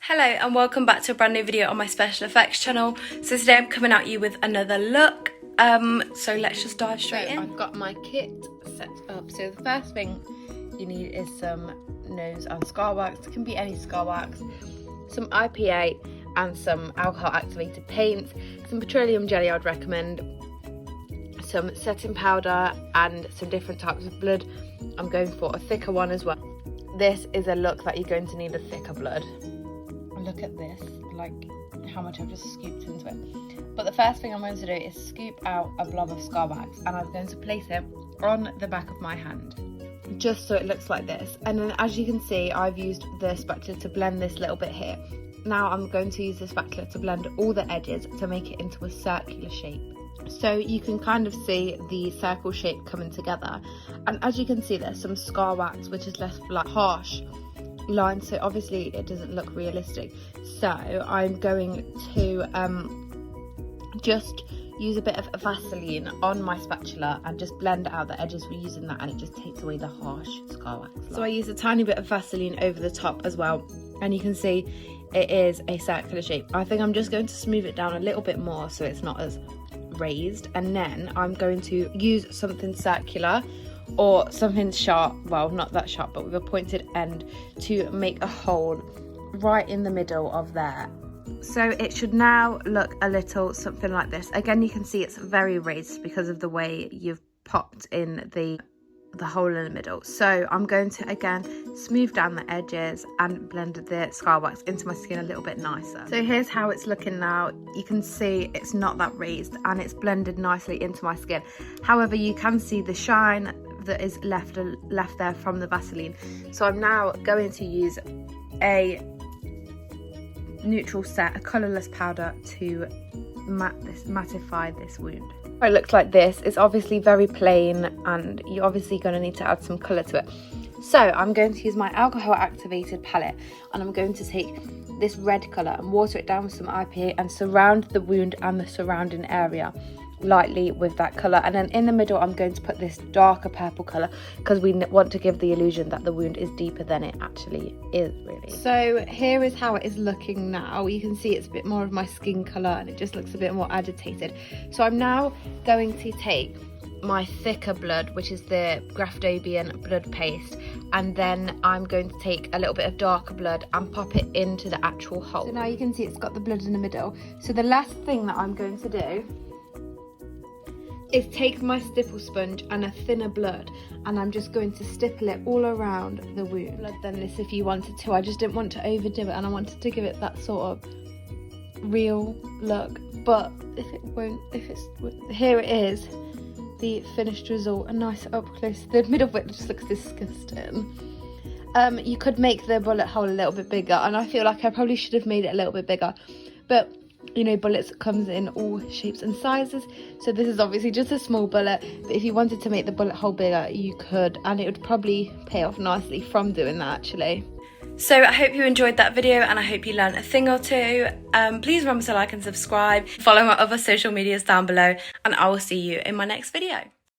Hello and welcome back to a brand new video on my special effects channel. So today I'm coming at you with another look. So let's just dive straight in. I've got my kit set up. So the first thing you need is some nose and scar wax. It can be any scar wax, some IPA and some alcohol activated paints, some petroleum jelly I'd recommend, some setting powder and some different types of blood. I'm going for a thicker one as well. This is a look that you're going to need a thicker blood. Look at this, like how much I've just scooped into it. But the first thing I'm going to do is scoop out a blob of scar wax, and I'm going to place it on the back of my hand, just so it looks like this. And then as you can see, I've used the spatula to blend this little bit here. Now I'm going to use the spatula to blend all the edges to make it into a circular shape. So you can kind of see the circle shape coming together. And as you can see, there's some scar wax which is less like harsh lines, so obviously it doesn't look realistic. So I'm going to just use a bit of Vaseline on my spatula and just blend out the edges. We're using that and it just takes away the harsh scar wax. So I use a tiny bit of Vaseline over the top as well, and you can see it is a circular shape. I think I'm just going to smooth it down a little bit more so it's not as raised, and then I'm going to use something circular or something sharp, well not that sharp but with a pointed end, to make a hole right in the middle of there. So it should now look a little something like this. Again, you can see it's very raised because of the way you've popped in the hole in the middle. So I'm going to again smooth down the edges and blend the scar wax into my skin a little bit nicer. So here's how it's looking now. You can see it's not that raised and it's blended nicely into my skin. However, you can see the shine that is left there from the Vaseline. So I'm now going to use a neutral set, a colourless powder, to mattify this wound. It looks like this. It's obviously very plain and you're obviously going to need to add some colour to it. So I'm going to use my alcohol activated palette and I'm going to take this red colour and water it down with some IPA and surround the wound and the surrounding area lightly with that colour. And then in the middle I'm going to put this darker purple colour because we want to give the illusion that the wound is deeper than it actually is really. So here is how it is looking now. You can see it's a bit more of my skin colour and it just looks a bit more agitated. So I'm now going to take my thicker blood, which is the Graftobian blood paste, and then I'm going to take a little bit of darker blood and pop it into the actual hole. So now you can see it's got the blood in the middle. So the last thing that I'm going to do is take my stipple sponge and a thinner blood, and I'm just going to stipple it all around the wound. Blood than this if you wanted to. I just didn't want to overdo it and I wanted to give it that sort of real look. But here it is, the finished result, a nice up close. The middle bit just looks disgusting. You could make the bullet hole a little bit bigger, and I feel like I probably should have made it a little bit bigger, but you know, bullets comes in all shapes and sizes, so this is obviously just a small bullet, but if you wanted to make the bullet hole bigger you could, and it would probably pay off nicely from doing that actually. So I hope you enjoyed that video and I hope you learned a thing or two. Please remember to like and subscribe, follow my other social medias down below, and I will see you in my next video.